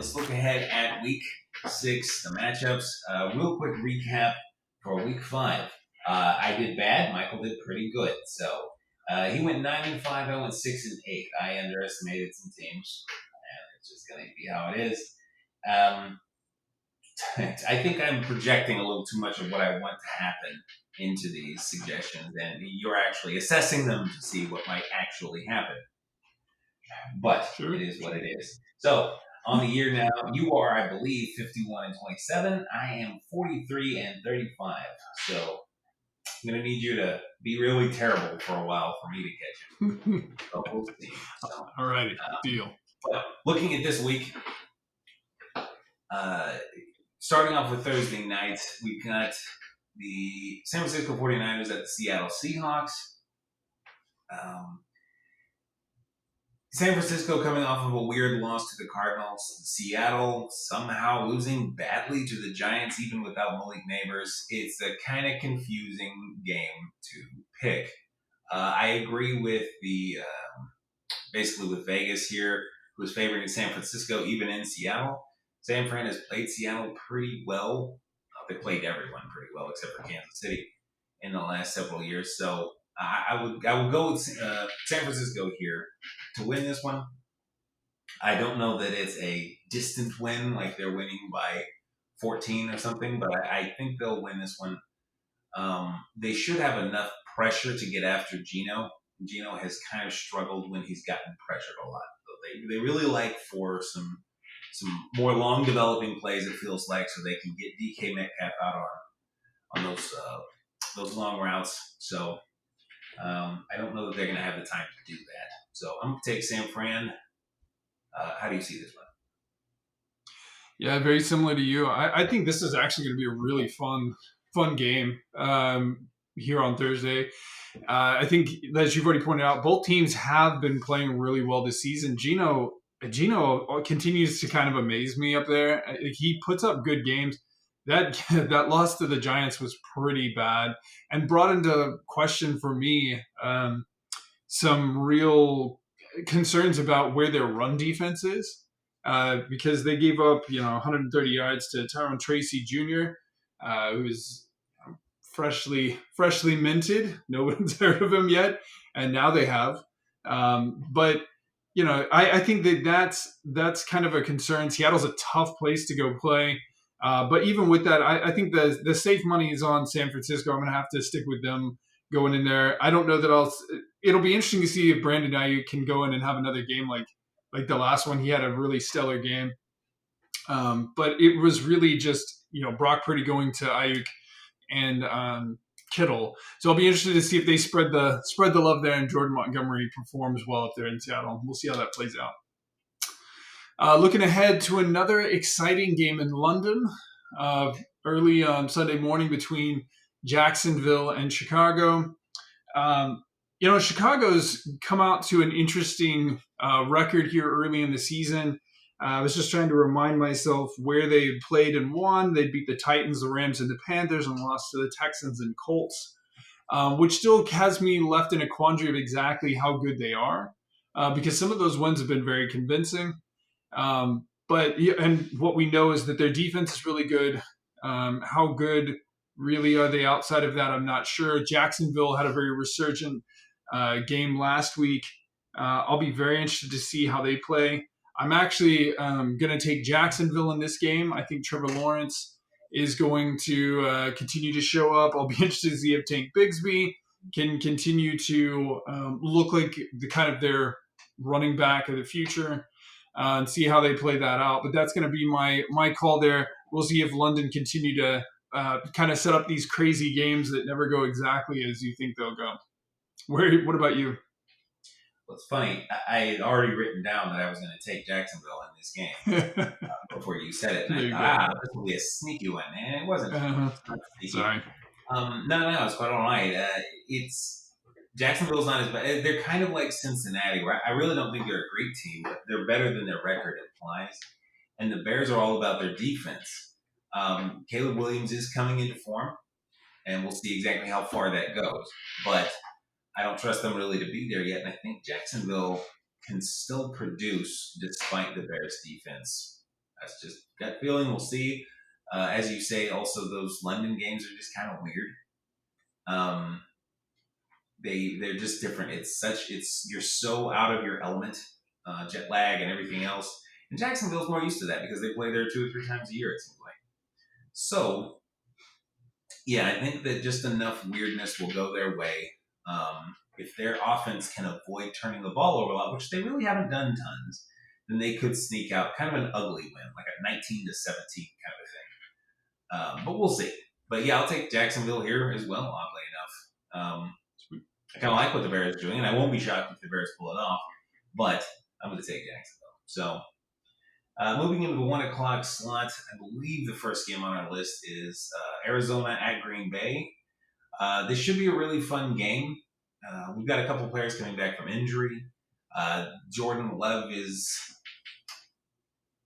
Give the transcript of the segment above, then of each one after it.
let's look ahead at Week 6, the matchups. Real quick recap for Week 5. I did bad. Michael did pretty good. So he went 9-5. I went 6-8. I underestimated some teams, and it's just going to be how it is. I think I'm projecting a little too much of what I want to happen into these suggestions, and you're actually assessing them to see what might actually happen. But It is what it is. So on the year now, you are, I believe, 51-27. I am 43-35. So I'm going to need you to be really terrible for a while for me to catch you. So we'll see. So, all righty, deal. But looking at this week, starting off with Thursday night, we've got the San Francisco 49ers at the Seattle Seahawks. San Francisco coming off of a weird loss to the Cardinals. Seattle somehow losing badly to the Giants, even without Malik Neighbors. It's a kind of confusing game to pick. I agree with basically with Vegas here, who's favoring San Francisco, even in Seattle. San Fran has played Seattle pretty well. They played everyone pretty well except for Kansas City in the last several years. So I would go with San Francisco here to win this one. I don't know that it's a distant win, like they're winning by 14 or something, but I think they'll win this one. They should have enough pressure to get after Geno. Geno has kind of struggled when he's gotten pressured a lot. So they really like for some more long developing plays, it feels like, so they can get DK Metcalf out on those long routes. So I don't know that they're going to have the time to do that. So I'm going to take San Fran. How do you see this one? Yeah, very similar to you. I think this is actually going to be a really fun game here on Thursday. I think, as you've already pointed out, both teams have been playing really well this season. Geno continues to kind of amaze me up there. He puts up good games. That loss to the Giants was pretty bad and brought into question for me some real concerns about where their run defense is because they gave up 130 yards to Tyrone Tracy Jr., who's freshly minted. No one's heard of him yet, and now they have. But I think that's kind of a concern. Seattle's a tough place to go play. But even with that, I think the safe money is on San Francisco. I'm going to have to stick with them going in there. I don't know that it'll be interesting to see if Brandon Ayuk can go in and have another game like the last one. He had a really stellar game. But it was really just, Brock Purdy going to Ayuk and Kittle. So I'll be interested to see if they spread the love there and Jordan Montgomery performs well if they're in Seattle. We'll see how that plays out. Looking ahead to another exciting game in London early on Sunday morning between Jacksonville and Chicago. Chicago's come out to an interesting record here early in the season. I was just trying to remind myself where they played and won. They beat the Titans, the Rams, and the Panthers and lost to the Texans and Colts, which still has me left in a quandary of exactly how good they are because some of those wins have been very convincing. And what we know is that their defense is really good. How good really are they outside of that? I'm not sure. Jacksonville had a very resurgent game last week. I'll be very interested to see how they play. I'm actually going to take Jacksonville in this game. I think Trevor Lawrence is going to continue to show up. I'll be interested to see if Tank Bigsby can continue to look like the kind of their running back of the future and see how they play that out. But that's going to be my call there. We'll see if London continue to kind of set up these crazy games that never go exactly as you think they'll go. What about you? Well, it's funny. I had already written down that I was going to take Jacksonville in this game before you said it. And I thought, this will be a sneaky one. And it wasn't. Sorry. No, it's quite all right. Jacksonville's not as bad. They're kind of like Cincinnati, where I really don't think they're a great team, but they're better than their record implies. And the Bears are all about their defense. Caleb Williams is coming into form, and we'll see exactly how far that goes. But I don't trust them really to be there yet. And I think Jacksonville can still produce despite the Bears' defense That's just gut feeling. We'll see. As you say, also those London games are just kind of weird. Um, they're just different. It's you're so out of your element, jet lag and everything else. And Jacksonville's more used to that because they play there 2 or 3 times a year. It seems like. So yeah, I think that just enough weirdness will go their way. If their offense can avoid turning the ball over a lot, which they really haven't done tons, then they could sneak out kind of an ugly win, like a 19-17 kind of thing. But we'll see. But yeah, I'll take Jacksonville here as well, oddly enough. I kind of like what the Bears are doing, and I won't be shocked if the Bears pull it off, but I'm going to take Jacksonville. So moving into the 1 o'clock slot, I believe the first game on our list is Arizona at Green Bay. This should be a really fun game. We've got a couple players coming back from injury. Jordan Love is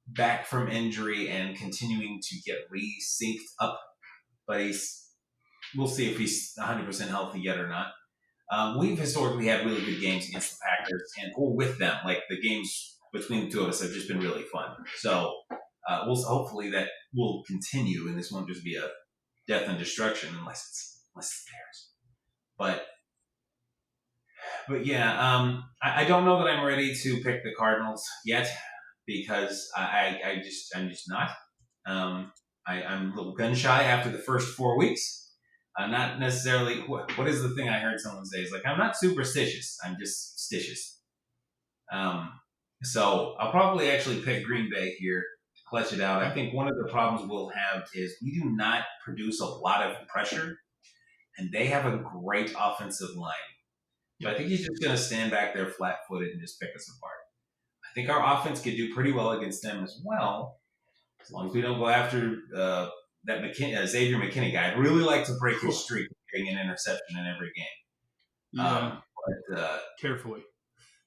back from injury and continuing to get re-synced up, but we'll see if he's 100% healthy yet or not. We've historically had really good games against the Packers or with them. Like the games between the two of us have just been really fun. So hopefully that will continue, and this won't just be a death and destruction unless it's theirs. But yeah, I don't know that I'm ready to pick the Cardinals yet because I'm just not. I'm a little gun shy after the first 4 weeks. I'm not necessarily. What is the thing I heard someone say? Is like I'm not superstitious. I'm just stitious. So I'll probably actually pick Green Bay here to clutch it out. I think one of the problems we'll have is we do not produce a lot of pressure, and they have a great offensive line. So I think he's just going to stand back there flat-footed and just pick us apart. I think our offense could do pretty well against them as well, as long as we don't go after that Xavier McKinney guy. I'd really like to break his streak of getting an interception in every game. Yeah, but carefully.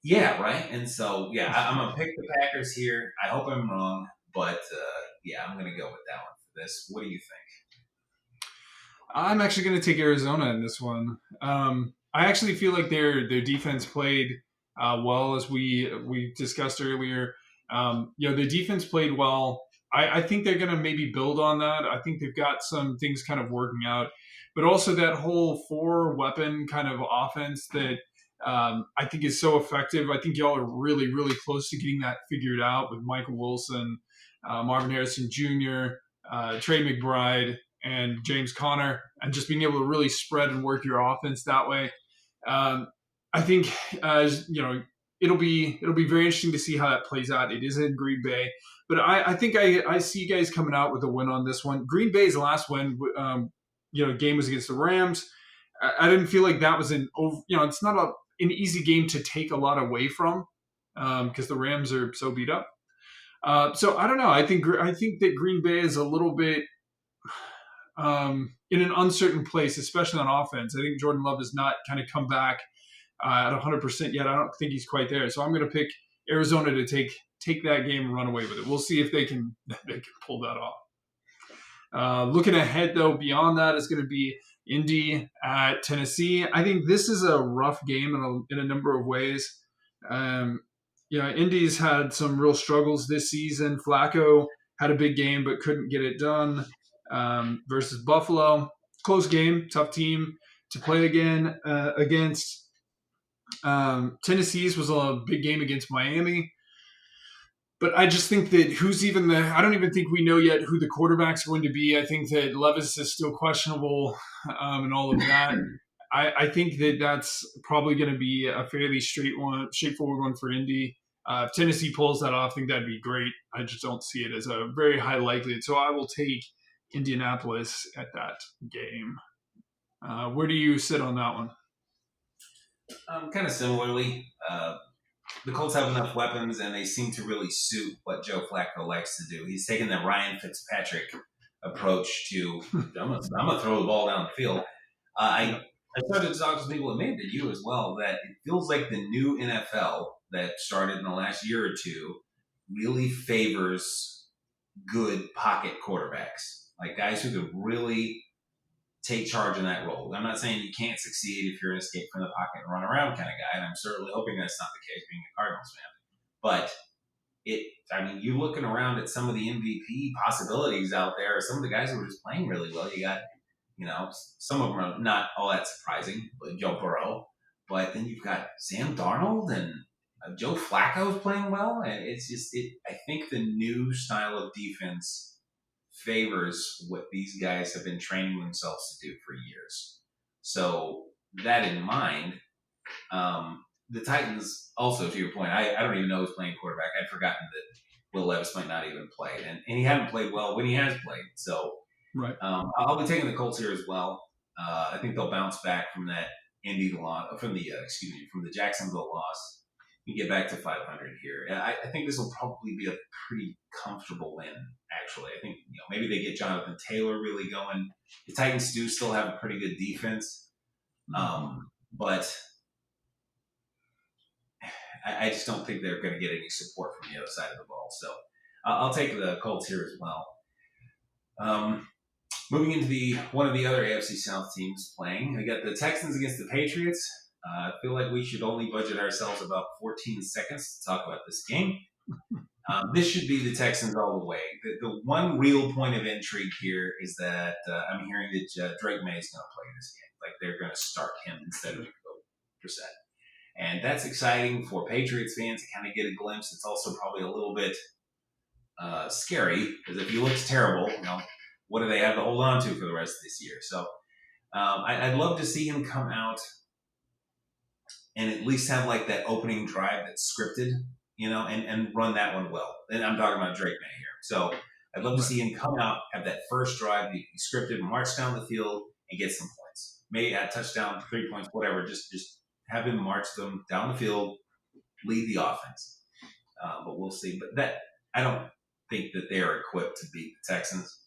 Yeah, right. And so, yeah, I'm going to pick the Packers here. I hope I'm wrong, but yeah, I'm going to go with that one for this. What do you think? I'm actually going to take Arizona in this one. I actually feel like their defense played well, as we discussed earlier. Their defense played well. I think they're going to maybe build on that. I think they've got some things kind of working out, but also that whole 4-weapon kind of offense that I think is so effective. I think y'all are really, really close to getting that figured out with Michael Wilson, Marvin Harrison Jr., Trey McBride, and James Conner, and just being able to really spread and work your offense that way. I think it'll be very interesting to see how that plays out. It is in Green Bay, but I think I see you guys coming out with a win on this one. Green Bay's last win, game was against the Rams. I didn't feel like that was it's not an easy game to take a lot away from because the Rams are so beat up. So I don't know. I think that Green Bay is a little bit in an uncertain place, especially on offense. I think Jordan Love has not kind of come back at 100% yet. I don't think he's quite there. So I'm going to pick Arizona to take that game and run away with it. We'll see if they can pull that off. Looking ahead, though, beyond that is going to be Indy at Tennessee. I think this is a rough game in a number of ways. Indy's had some real struggles this season. Flacco had a big game but couldn't get it done. Versus Buffalo, close game, tough team to play against. Tennessee's was a big game against Miami, but I just think that I don't even think we know yet who the quarterback's going to be. I think that Levis is still questionable, and all of that. I think that that's probably going to be a fairly straightforward one for Indy. If Tennessee pulls that off, I think that'd be great. I just don't see it as a very high likelihood. So I will take Indianapolis at that game. Where do you sit on that one? Kind of similarly. The Colts have enough weapons, and they seem to really suit what Joe Flacco likes to do. He's taken the Ryan Fitzpatrick approach to I'm gonna throw the ball down the field. I started to talk to people, and maybe to you as well, that it feels like the new NFL that started in the last year or two really favors good pocket quarterbacks, like guys who could really take charge in that role. I'm not saying you can't succeed if you're an escape from the pocket and run around kind of guy, and I'm certainly hoping that's not the case being a Cardinals fan. But I mean, you're looking around at some of the MVP possibilities out there, some of the guys who are just playing really well. You got, some of them are not all that surprising, but Joe Burrow. But then you've got Sam Darnold and Joe Flacco's playing well, and it's just I think the new style of defense favors what these guys have been training themselves to do for years. So that in mind, the Titans also, to your point, I don't even know who's playing quarterback. I'd forgotten that Will Levis might not even play, and he hadn't played well when he has played. So Right. I'll be taking the Colts here as well. I think they'll bounce back from that Indy loss, from the Jacksonville loss, and get back to 500 here. And I think this will probably be a pretty comfortable win. Actually, I think maybe they get Jonathan Taylor really going. The Titans do still have a pretty good defense, but I just don't think they're going to get any support from the other side of the ball. So I'll take the Colts here as well. Moving into one of the other AFC South teams playing, we got the Texans against the Patriots. I feel like we should only budget ourselves about 14 seconds to talk about this game. This should be the Texans all the way. The one real point of intrigue here is that I'm hearing that Drake May is going to play this game. Like they're going to start him instead of Brissett. And that's exciting for Patriots fans to kind of get a glimpse. It's also probably a little bit scary because if he looks terrible, what do they have to hold on to for the rest of this year? So I'd love to see him come out and at least have like that opening drive that's scripted, and run that one well. And I'm talking about Drake May here. So I'd love to see him come out, have that first drive be scripted, march down the field, and get some points. Maybe a touchdown, 3 points, whatever. Just have him march them down the field, lead the offense. But we'll see. But I don't think that they're equipped to beat the Texans.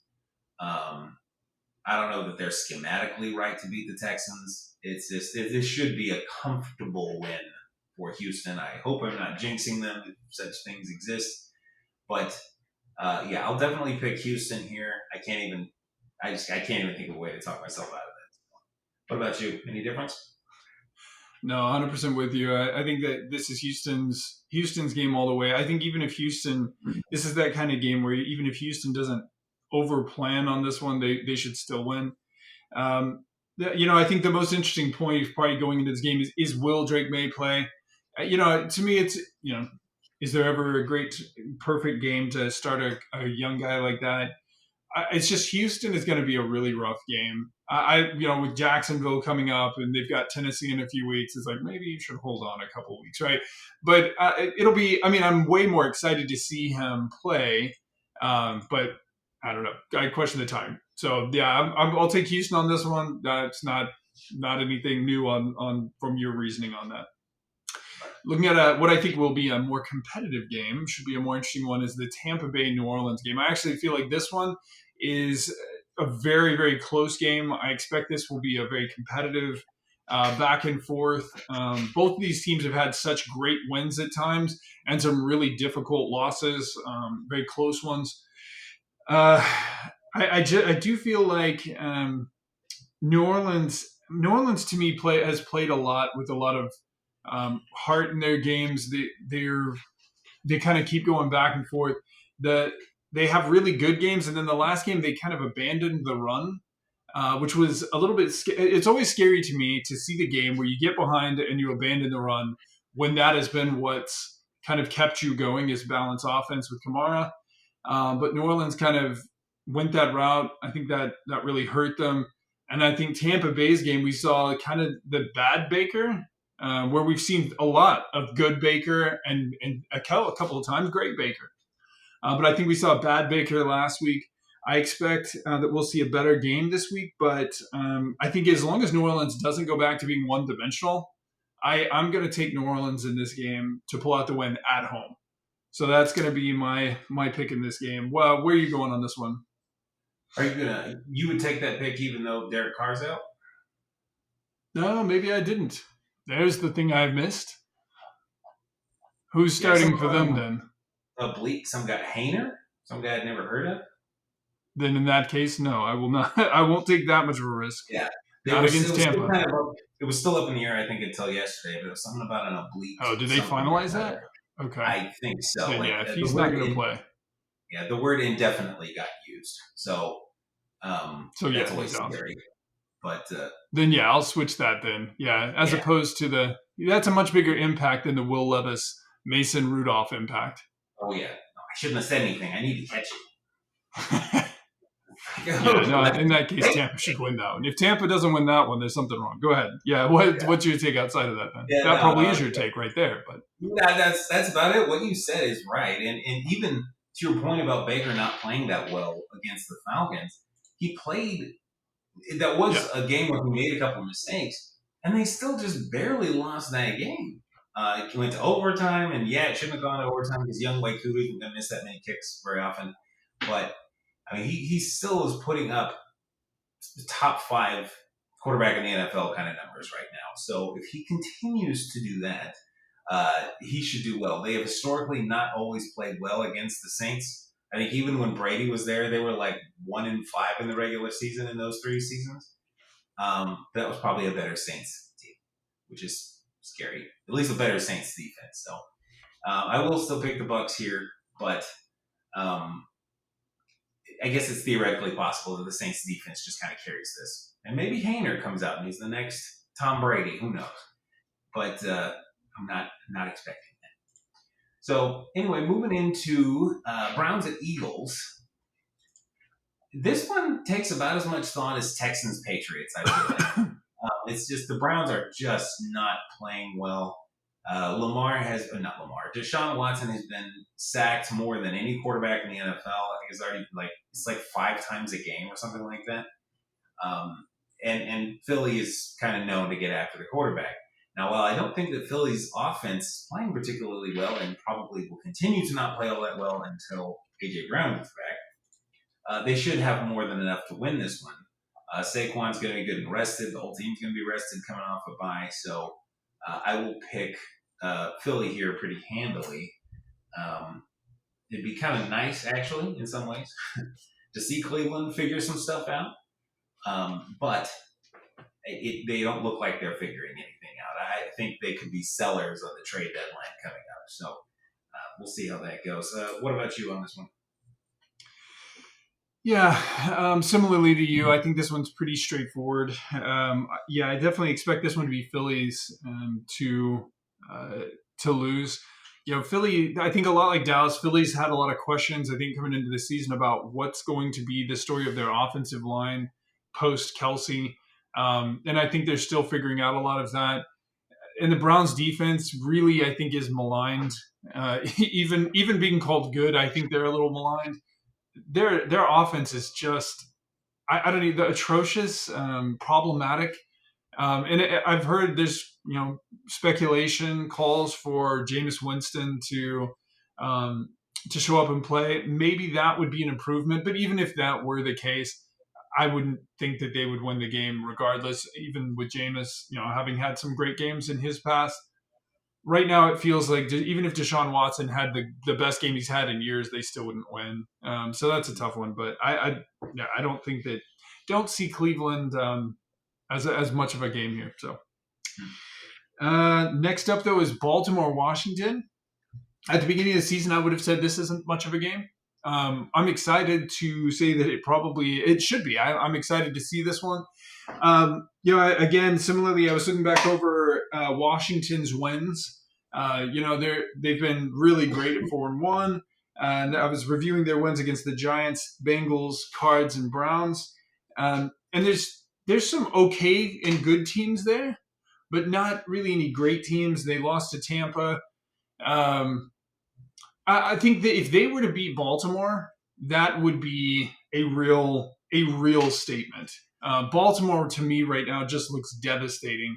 I don't know that they're schematically right to beat the Texans. It's just this should be a comfortable win for Houston. I hope I'm not jinxing them if such things exist. But I'll definitely pick Houston here. I can't even think of a way to talk myself out of it. What about you? Any difference? No, 100% with you. I think that this is Houston's game all the way. I think even if this is that kind of game where even if Houston doesn't over plan on this one, they should still win. I think the most interesting point probably going into this game is will Drake May play? To me, it's is there ever a great perfect game to start a young guy like that? It's just Houston is going to be a really rough game. With Jacksonville coming up and they've got Tennessee in a few weeks, it's like maybe you should hold on a couple of weeks, right? But it'll be. I mean, I'm way more excited to see him play, but I don't know. I question the time. So yeah, I'll take Houston on this one. That's not anything new on from your reasoning on that. Looking at what I think will be a more competitive game, should be a more interesting one, is the Tampa Bay New Orleans game. I actually feel like this one is a very, very close game. I expect this will be a very competitive back and forth. Both of these teams have had such great wins at times and some really difficult losses, very close ones. I do feel like New Orleans to me has played a lot with a lot of heart in their games. They kind of keep going back and forth. They have really good games, and then the last game they kind of abandoned the run, which was a little bit. It's always scary to me to see the game where you get behind and you abandon the run when that has been what's kind of kept you going is balanced offense with Kamara. But New Orleans kind of went that route. I think that really hurt them. And I think Tampa Bay's game, we saw kind of the bad Baker, where we've seen a lot of good Baker and a couple of times great Baker. But I think we saw bad Baker last week. I expect that we'll see a better game this week. But I think as long as New Orleans doesn't go back to being one-dimensional, I'm going to take New Orleans in this game to pull out the win at home. So that's going to be my pick in this game. Well, where are you going on this one? Are you would take that pick even though Derek Carr's out? No, maybe I didn't. There's the thing I've missed. Who's starting for them then? Some guy Hayner? Some guy I'd never heard of? Then in that case, no, I will not. I won't take that much of a risk. Yeah. Not against Tampa. It was still up in the air, I think, until yesterday, but it was something about an oblique. Oh, did they finalize that? Okay. I think so. Then Like yeah, if the he's not word, going to play, yeah, the word indefinitely got used. So so that's yeah, he's always out. scary. But Then yeah, I'll switch that then. Yeah, as yeah, opposed to that's a much bigger impact than the Will Levis Mason Rudolph impact. oh yeah, no, I shouldn't have said anything. I need to catch Yeah, it. no, Let in me- that case, Tampa should win that one. If Tampa doesn't win that one, there's something wrong. Go ahead. Yeah, what's your take outside of that then? yeah, That no, probably no, is your take right there, but that's about it. What you said is right, and even to your point about Baker not playing that well against the Falcons, he played. That yeah. was a game where he made a couple of mistakes, and they still just barely lost that game. It went to overtime, and yeah, it shouldn't have gone to overtime because young Waikudu didn't miss that many kicks very often. But I mean, he still is putting up top five quarterback in the NFL kind of numbers right now. So if he continues to do that, he should do well. They have historically not always played well against the Saints. I think even when Brady was there, they were like 1-5 in the regular season in those 3 seasons. That was probably a better Saints team, which is scary. At least a better Saints defense. So I will still pick the Bucks here, but um, I guess it's theoretically possible that the Saints defense just kind of carries this, and maybe Hayner comes out and he's the next Tom Brady. Who knows? But I'm not expecting that. So anyway, moving into Browns at Eagles. This one takes about as much thought as Texans Patriots. I feel like it's just the Browns are just not playing well. Lamar has not Lamar. Deshaun Watson has been sacked more than any quarterback in the NFL. I think it's already it's like 5 times a game or something like that. And Philly is kind of known to get after the quarterback. Now, while I don't think that Philly's offense is playing particularly well and probably will continue to not play all that well until AJ Brown gets back, they should have more than enough to win this one. Saquon's going to be good and rested. The whole team's going to be rested coming off a bye. So I will pick Philly here pretty handily. It'd be kind of nice, actually, in some ways, to see Cleveland figure some stuff out. But they don't look like they're figuring anything out. I think they could be sellers on the trade deadline coming up. So we'll see how that goes. What about you on this one? Yeah, similarly to you, I think this one's pretty straightforward. Yeah, I definitely expect this one to be Phillies uh, to lose. You know, Philly. I think a lot like Dallas, Phillies had a lot of questions. I think coming into the season about what's going to be the story of their offensive line post Kelsey, and I think they're still figuring out a lot of that. And the Browns' defense really, I think, is maligned. Even being called good, I think they're a little maligned. Their offense is just I don't know, atrocious, problematic. I've heard there's speculation calls for Jameis Winston to show up and play. Maybe that would be an improvement, but even if that were the case, I wouldn't think that they would win the game regardless. Even with Jameis, having had some great games in his past, right now it feels like even if Deshaun Watson had the best game he's had in years, they still wouldn't win. So that's a tough one. But I don't see Cleveland as much of a game here. So next up though is Baltimore Washington. At the beginning of the season, I would have said this isn't much of a game. I'm excited to say that it should be. I'm excited to see this one. Again, similarly, I was looking back over Washington's wins. They've been really great at 4-1, and I was reviewing their wins against the Giants, Bengals, Cards, and Browns. And there's some okay and good teams there, but not really any great teams. They lost to Tampa. I think that if they were to beat Baltimore, that would be a real statement. Baltimore to me right now just looks devastating.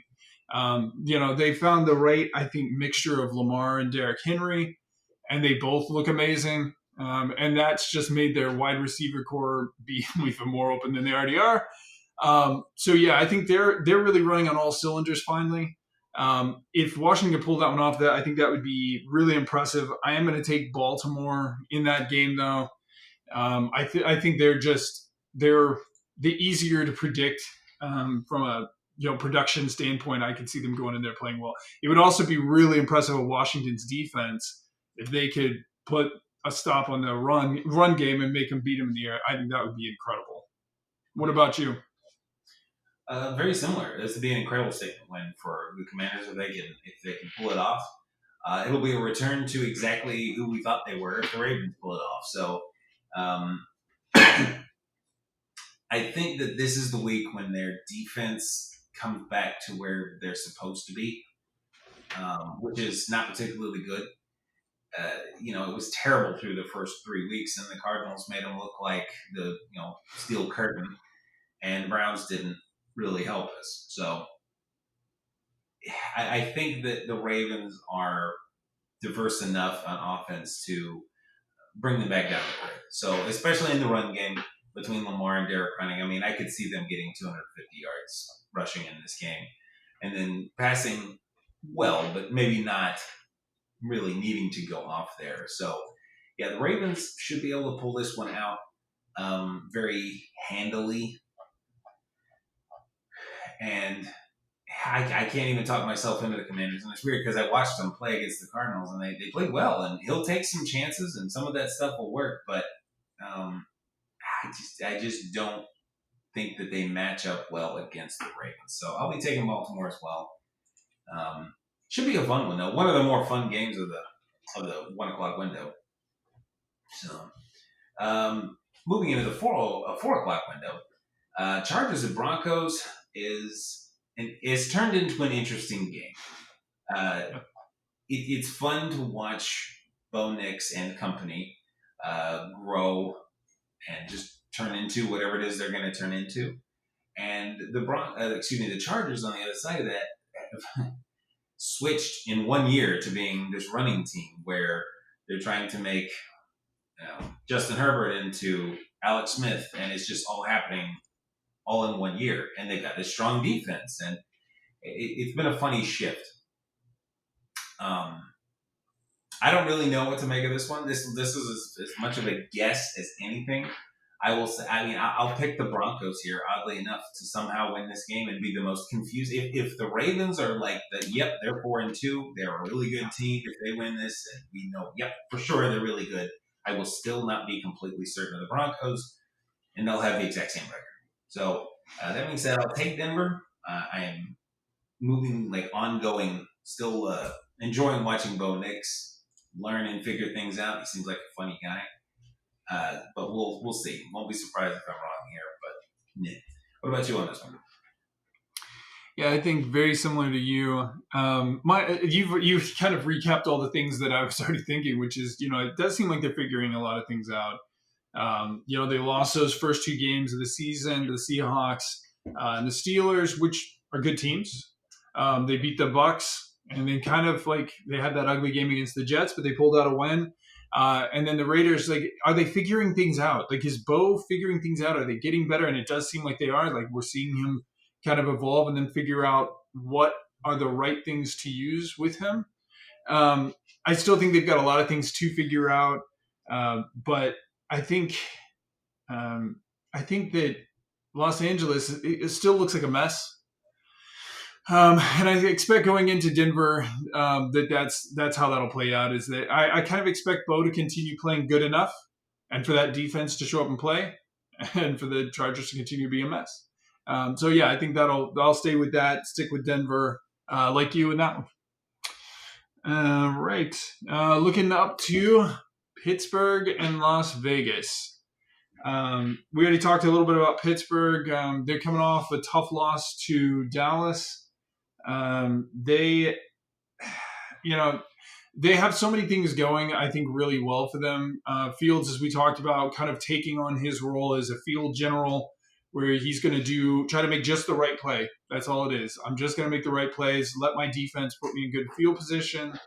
They found the right, I think, mixture of Lamar and Derrick Henry, and they both look amazing. And that's just made their wide receiver core be even more open than they already are. So yeah, I think they're really running on all cylinders finally. If Washington could pull that one off, I think that would be really impressive. I am going to take Baltimore in that game, though. I think they're the easier to predict from a production standpoint. I could see them going in there playing well. It would also be really impressive with Washington's defense if they could put a stop on the run game and make them beat them in the air, I think that would be incredible. What about you? Very similar. This would be an incredible statement win for the Commanders if they can pull it off. It'll be a return to exactly who we thought they were if the Ravens pull it off. So um, I think that this is the week when their defense comes back to where they're supposed to be, which is not particularly good. It was terrible through the first 3 weeks, and the Cardinals made them look like the steel curtain, and the Browns didn't really help us. So I think that the Ravens are diverse enough on offense to bring them back down to earth. So especially in the run game between Lamar and Derek Running, I mean, I could see them getting 250 yards rushing in this game, and then passing well, but maybe not really needing to go off there. So yeah, the Ravens should be able to pull this one out very handily, and I can't even talk myself into the Commanders, and it's weird because I watched them play against the Cardinals, and they played well, and he'll take some chances, and some of that stuff will work, but um, I just don't think that they match up well against the Ravens. So I'll be taking Baltimore as well. Should be a fun one though. One of the more fun games of the 1 o'clock window. So moving into the 4 o'clock window, Chargers and Broncos is turned into an interesting game. It's fun to watch Bo Nix and company grow and just turn into whatever it is they're going to turn into. And the Chargers on the other side of that have switched in 1 year to being this running team where they're trying to make Justin Herbert into Alex Smith, and it's just all happening all in 1 year. And they've got this strong defense, and it's been a funny shift. I don't really know what to make of this one. This is as much of a guess as anything. I will say. I mean, I'll pick the Broncos here. Oddly enough, to somehow win this game and be the most confused. If the Ravens are like they're 4-2. They're a really good team. If they win this, and we know, for sure they're really good. I will still not be completely certain of the Broncos, and they'll have the exact same record. So that being said, I'll take Denver. I am ongoing, still enjoying watching Bo Nix learn and figure things out. He seems like a funny guy. But we'll see. Won't be surprised if I'm wrong here. But yeah. What about you on this one? Yeah, I think very similar to you. You've kind of recapped all the things that I was already thinking, which is it does seem like they're figuring a lot of things out. They lost those first 2 games of the season to the Seahawks and the Steelers, which are good teams. They beat the Bucks, and then kind of they had that ugly game against the Jets, but they pulled out a win. And then the Raiders, are they figuring things out? Is Bo figuring things out? Are they getting better? And it does seem like they are. We're seeing him kind of evolve and then figure out what are the right things to use with him. I still think they've got a lot of things to figure out, but I think that Los Angeles, it still looks like a mess. And I expect going into Denver that's how that'll play out. Is that I kind of expect Bo to continue playing good enough, and for that defense to show up and play, and for the Chargers to continue to be a mess. So yeah, I think I'll stay with that. Stick with Denver, like you in that one. Right. Looking up to Pittsburgh and Las Vegas. We already talked a little bit about Pittsburgh. They're coming off a tough loss to Dallas. They have so many things going, I think, really well for them. Fields, as we talked about, kind of taking on his role as a field general, where he's going to try to make just the right play. That's all it is. I'm just going to make the right plays, let my defense put me in good field position,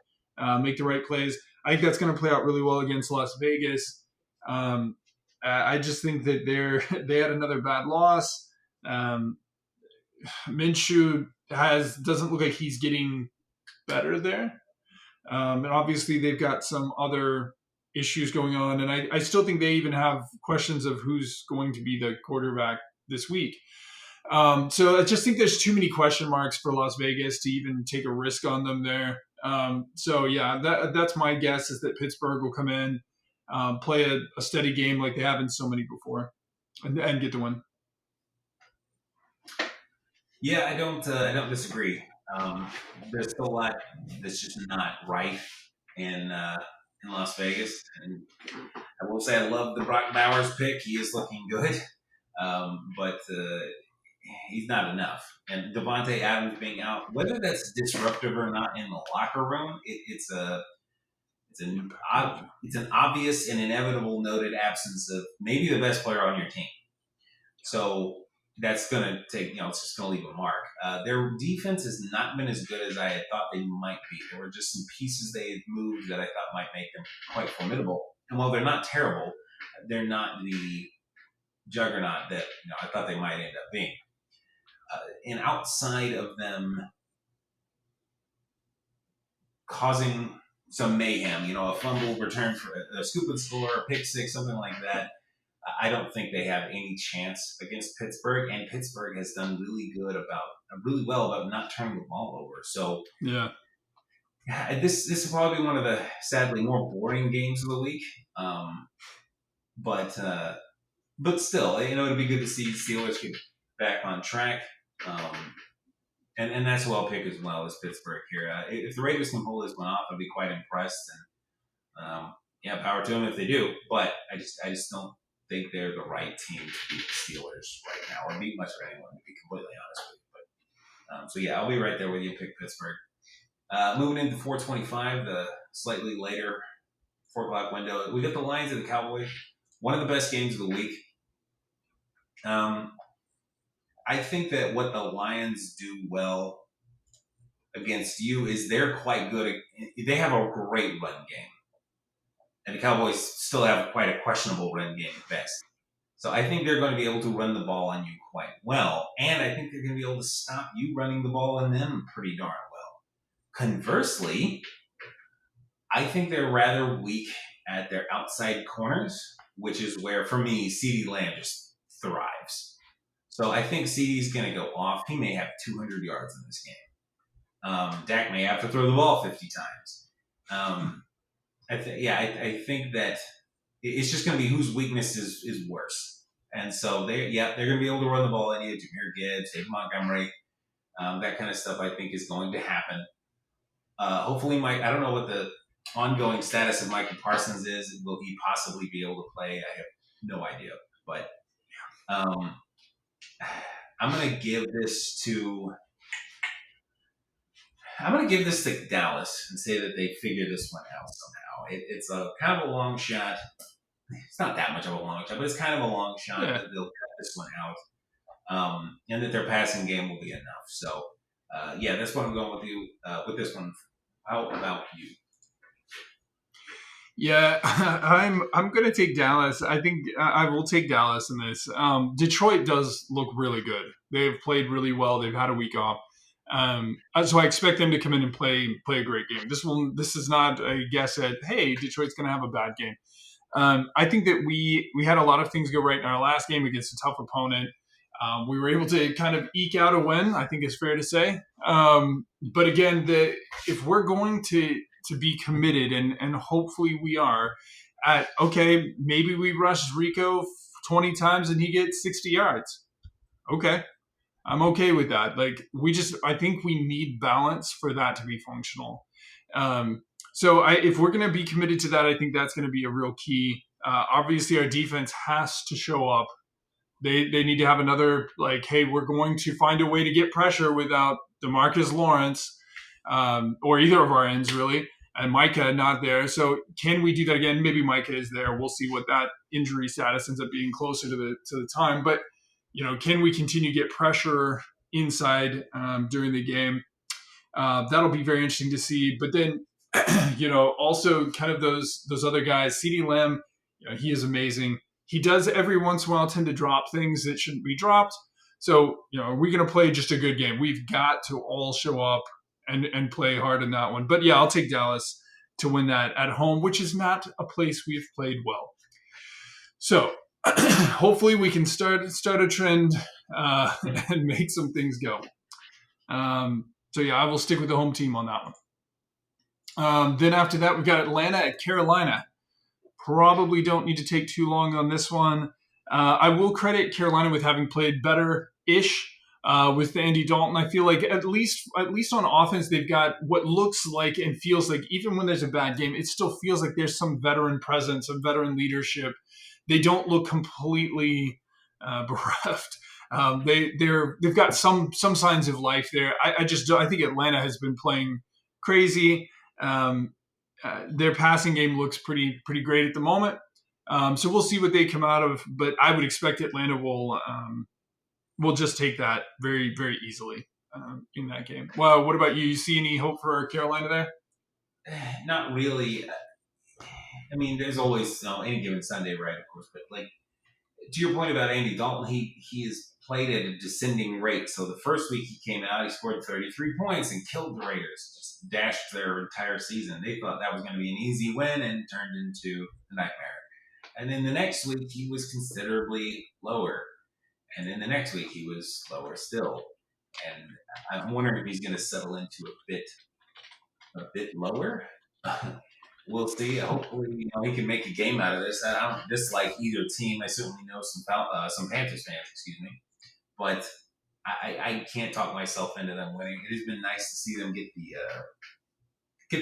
make the right plays. I think that's going to play out really well against Las Vegas. I just think that they had another bad loss. Minshew doesn't look like he's getting better there. And obviously they've got some other issues going on. And I still think they even have questions of who's going to be the quarterback this week. So I just think there's too many question marks for Las Vegas to even take a risk on them there. So yeah, that's my guess is that Pittsburgh will come in, play a steady game like they have in so many before, and get the win. Yeah, I don't disagree. There's still a lot that's just not right in Las Vegas, and I will say I love the Brock Bowers pick. He is looking good, but he's not enough. And Devontae Adams being out, whether that's disruptive or not in the locker room, it's an it's an obvious and inevitable noted absence of maybe the best player on your team. So that's gonna take, it's just gonna leave a mark. Their defense has not been as good as I had thought they might be. There were just some pieces they had moved that I thought might make them quite formidable. And while they're not terrible, they're not the juggernaut that I thought they might end up being. And outside of them causing some mayhem, a fumble return for a scoop and score, a pick six, something like that, I don't think they have any chance against Pittsburgh, and Pittsburgh has done really well about not turning the ball over. So Yeah. this will probably be one of the sadly more boring games of the week. Um, but still, it'll be good to see Steelers get back on track. And that's who I'll pick as well as Pittsburgh here. If the Raiders can pull this one off, I'll be quite impressed. And yeah, power to them if they do. But I just don't think they're the right team to beat the Steelers right now, or beat much of anyone, to be completely honest with you. But so yeah, I'll be right there with you. Pick Pittsburgh. Moving into 4:25, the slightly later 4 o'clock window, we got the Lions and the Cowboys. One of the best games of the week. I think that what the Lions do well against you is they're quite good. They have a great run game, and the Cowboys still have quite a questionable run game at best. So I think they're going to be able to run the ball on you quite well, and I think they're going to be able to stop you running the ball on them pretty darn well. Conversely, I think they're rather weak at their outside corners, which is where, for me, CeeDee Lamb just thrives. So I think CeeDee's going to go off. He may have 200 yards in this game. Dak may have to throw the ball 50 times. I think that it's just going to be whose weakness is worse. And so they're going to be able to run the ball on you. Jahmyr Gibbs, David Montgomery, that kind of stuff I think is going to happen. Hopefully, I don't know what the ongoing status of Micah Parsons is. Will he possibly be able to play? I have no idea. But I'm going to give this to Dallas and say that they figure this one out somehow. It's a kind of a long shot. It's not that much of a long shot, but it's kind of a long shot that they'll cut this one out, and that their passing game will be enough. So, that's what I'm going with you with this one. How about you? Yeah, I'm going to take Dallas. I think I will take Dallas in this. Detroit does look really good. They've played really well. They've had a week off. So I expect them to come in and play a great game. This is not a guess at, hey, Detroit's going to have a bad game. I think that we had a lot of things go right in our last game against a tough opponent. We were able to kind of eke out a win, I think is fair to say. But again, if we're going to be committed, and hopefully we are, okay, maybe we rush Rico 20 times and he gets 60 yards. Okay. I'm okay with that. I think we need balance for that to be functional. So if we're going to be committed to that, I think that's going to be a real key. Obviously, our defense has to show up. They need to have another, hey, we're going to find a way to get pressure without DeMarcus Lawrence or either of our ends, really, and Micah not there. So can we do that again? Maybe Micah is there. We'll see what that injury status ends up being closer to the time. But can we continue to get pressure inside during the game? That'll be very interesting to see. But then, also kind of those other guys, CeeDee Lamb, he is amazing. He does every once in a while tend to drop things that shouldn't be dropped. So, are we going to play just a good game? We've got to all show up and play hard in that one. But yeah, I'll take Dallas to win that at home, which is not a place we've played well. So hopefully we can start a trend and make some things go. So yeah, I will stick with the home team on that one. Then after that, we've got Atlanta at Carolina. Probably don't need to take too long on this one. I will credit Carolina with having played better ish with Andy Dalton. I feel like at least on offense they've got what looks like and feels like even when there's a bad game, it still feels like there's some veteran presence, some veteran leadership. They don't look completely bereft. They've got some signs of life there. I think Atlanta has been playing crazy. Um, their passing game looks pretty great at the moment. So we'll see what they come out of, but I would expect Atlanta will just take that very easily in that game. Well, what about you? You see any hope for Carolina there? Not really. I mean, there's always any given Sunday, right? Of course, but like to your point about Andy Dalton, he has played at a descending rate. So the first week he came out, he scored 33 points and killed the Raiders, just dashed their entire season. They thought that was going to be an easy win and turned into a nightmare. And then the next week he was considerably lower, and then the next week he was lower still. And I'm wondering if he's going to settle into a bit lower. We'll see. Hopefully, he can make a game out of this. I don't dislike either team. I certainly know some Panthers fans, excuse me, but I can't talk myself into them winning. It has been nice to see them get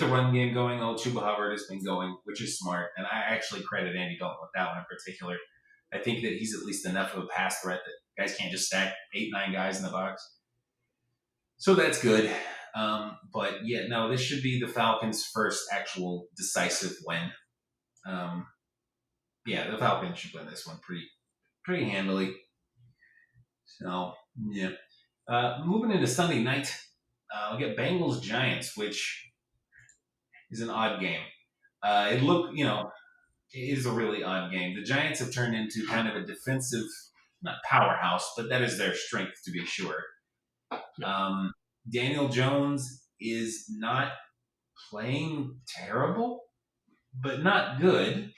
the run game going. Old Chuba Hubbard has been going, which is smart, and I actually credit Andy Dalton with that one in particular. I think that he's at least enough of a pass threat that guys can't just stack 8, 9 guys in the box. So that's good. But yeah, no, this should be the Falcons' first actual decisive win. Um, yeah, the Falcons should win this one pretty handily. So yeah, moving into Sunday night, we get Bengals Giants, which is an odd game. It is a really odd game. The Giants have turned into kind of a defensive, not powerhouse, but that is their strength to be sure. Um, Daniel Jones is not playing terrible, but not good.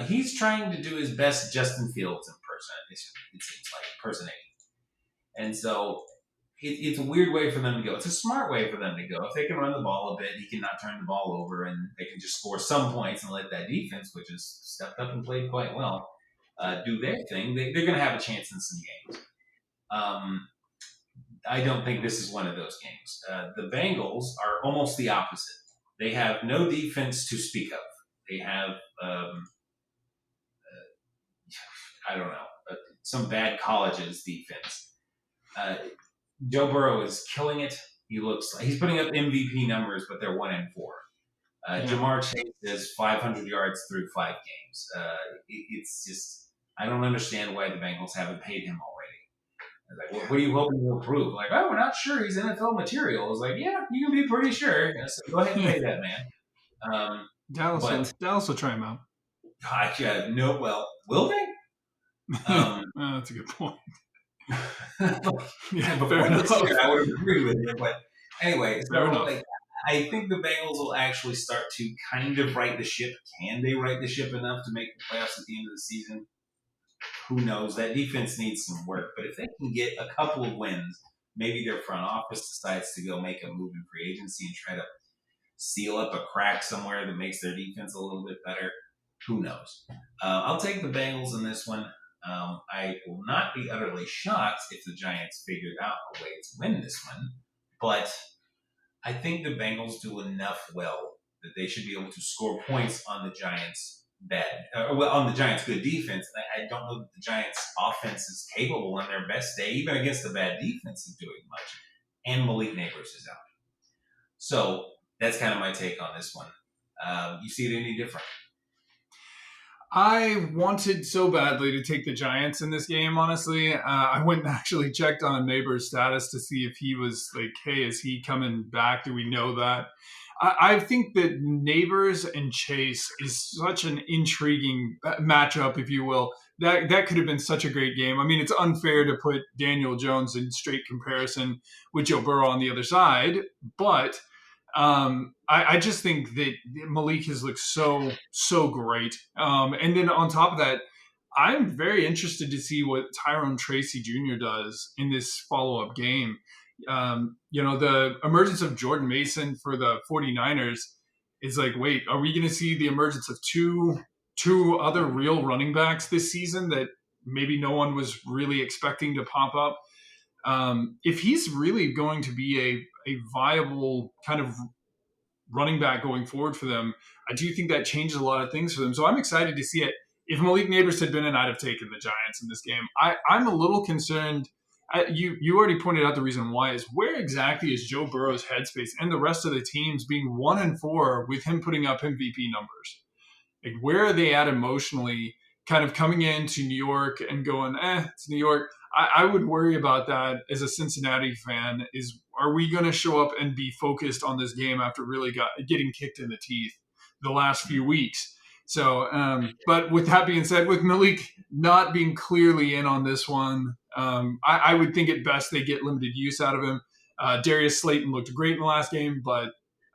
He's trying to do his best Justin Fields it seems like impersonating. And so it's a weird way for them to go. It's a smart way for them to go. If they can run the ball a bit, he can not turn the ball over, and they can just score some points and let that defense, which has stepped up and played quite well, do their thing. They're going to have a chance in some games. I don't think this is one of those games. The Bengals are almost the opposite. They have no defense to speak of. They have, I don't know, some bad colleges defense. Joe Burrow is killing it. He's putting up MVP numbers, but they're 1-4. Jamar Chase has 500 yards through 5 games. It's just I don't understand why the Bengals haven't paid him already. Like, what are you hoping to improve? Like, oh, we're not sure he's NFL material. It's like, yeah, you can be pretty sure. So go ahead and pay that man. Dallas will try him out. No, well, will they? That's a good point. Yeah, fair enough. I would agree with you, but anyway, I think the Bengals will actually start to kind of right the ship. Can they right the ship enough to make the playoffs at the end of the season? Who knows? That defense needs some work, but if they can get a couple of wins, maybe their front office decides to go make a move in free agency and try to seal up a crack somewhere that makes their defense a little bit better. Who knows? I'll take the Bengals in this one. I will not be utterly shocked if the Giants figured out a way to win this one, but I think the Bengals do enough well that they should be able to score points on the Giants' on the Giants' good defense. I don't know that the Giants' offense is capable on their best day, even against a bad defense, of doing much. And Malik Neighbors is out, so that's kind of my take on this one. You see it any different? I wanted so badly to take the Giants in this game, honestly. I went and actually checked on Neighbor's status to see if he was like, hey, is he coming back? Do we know that? I think that Neighbors and Chase is such an intriguing matchup, if you will. That could have been such a great game. I mean, it's unfair to put Daniel Jones in straight comparison with Joe Burrow on the other side, but I just think that Malik has looked so great. And then on top of that, I'm very interested to see what Tyrone Tracy Jr. does in this follow-up game. The emergence of Jordan Mason for the 49ers is like, wait, are we going to see the emergence of two other real running backs this season that maybe no one was really expecting to pop up? If he's really going to be a viable kind of running back going forward for them, I do think that changes a lot of things for them. So I'm excited to see it. If Malik Neighbors had been in, I'd have taken the Giants in this game. I'm a little concerned. You already pointed out the reason why is where exactly is Joe Burrow's headspace and the rest of the teams being 1-4 with him putting up MVP numbers? Like, where are they at emotionally, kind of coming into New York and going, it's New York. I would worry about that as a Cincinnati fan. Are we going to show up and be focused on this game after really getting kicked in the teeth the last few weeks? So, but with that being said, with Malik not being clearly in on this one, I would think at best they get limited use out of him. Darius Slayton looked great in the last game, but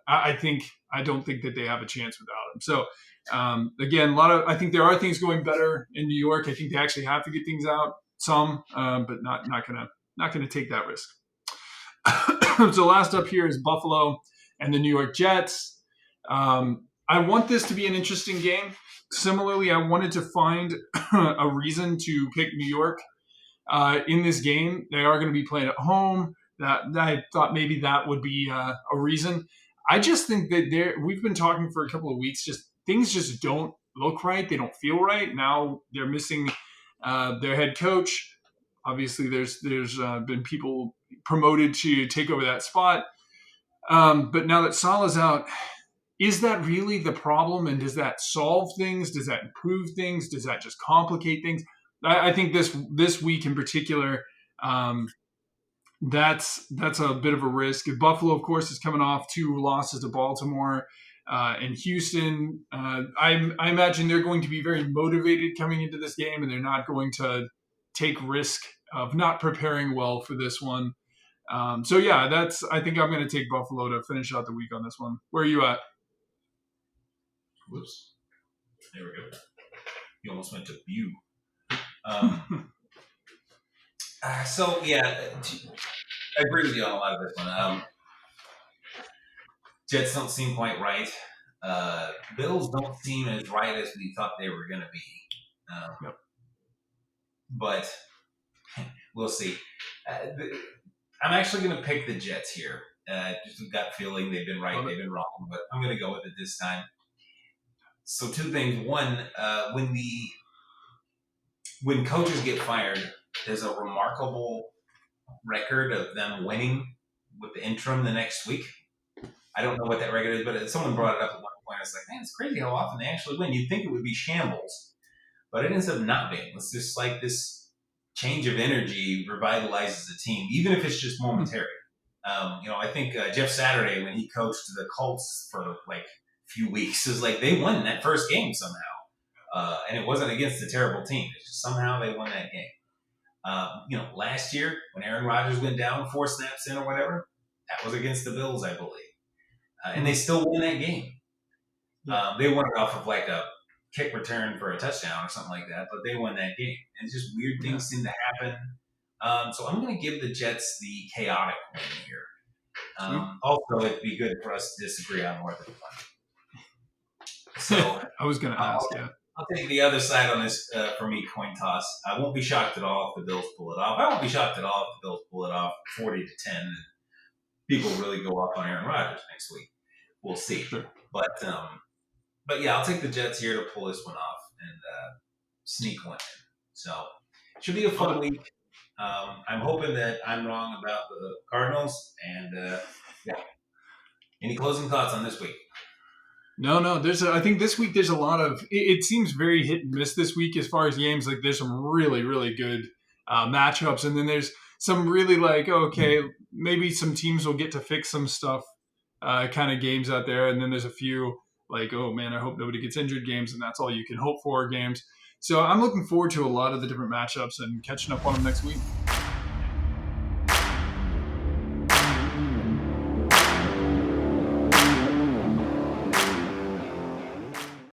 I don't think that they have a chance without him. So, again, I think there are things going better in New York. I think they actually have to get things out some, but not gonna take that risk. So last up here is Buffalo and the New York Jets. I want this to be an interesting game. Similarly, I wanted to find a reason to pick New York in this game. They are going to be playing at home. That I thought maybe that would be a reason. I just think that we've been talking for a couple of weeks. Just things just don't look right. They don't feel right. Now they're missing their head coach. Obviously, there's been people promoted to take over that spot. But now that Salah's out, is that really the problem? And does that solve things? Does that improve things? Does that just complicate things? I think this week in particular, that's a bit of a risk. Buffalo, of course, is coming off 2 losses to Baltimore and Houston. I imagine they're going to be very motivated coming into this game, and they're not going to take risk of not preparing well for this one. So yeah, I think I'm going to take Buffalo to finish out the week on this one. Where are you at? Whoops. There we go. You almost went to view. So yeah, I agree with you on a lot of this one. Jets don't seem quite right. Bills don't seem as right as we thought they were going to be. Yep. But we'll see. I'm actually going to pick the Jets here. Just a gut feeling. They've been right, they've been wrong, but I'm going to go with it this time. So 2 things. One, when coaches get fired, there's a remarkable record of them winning with the interim the next week. I don't know what that record is, but someone brought it up at one point. I was like, man, it's crazy how often they actually win. You'd think it would be shambles, but it ends up not being. It's just like this change of energy revitalizes the team, even if it's just momentary. I think Jeff Saturday, when he coached the Colts for like a few weeks, is like they won that first game somehow. And it wasn't against a terrible team. It's just somehow they won that game. Last year when Aaron Rodgers went down 4 snaps in or whatever, that was against the Bills, I believe. And they still won that game. They won it off of like a kick return for a touchdown or something like that, but they won that game. And it's just weird things seem to happen. So I'm going to give the Jets the chaotic win here. Also, it'd be good for us to disagree on more than one. So I was going to ask, I'll take the other side on this for me, coin toss. I won't be shocked at all if the Bills pull it off. I won't be shocked at all if the Bills pull it off 40-10 and people really go off on Aaron Rodgers next week. We'll see. Sure. But yeah, I'll take the Jets here to pull this one off and sneak one in. So it should be a fun week. I'm hoping that I'm wrong about the Cardinals. And yeah. Any closing thoughts on this week? No. I think this week there's a lot of. It seems very hit and miss this week as far as games. Like there's some really, really good matchups, and then there's some really like maybe some teams will get to fix some stuff, kind of games out there, and then there's a few like, oh man, I hope nobody gets injured games, and that's all you can hope for games. So I'm looking forward to a lot of the different matchups and catching up on them next week.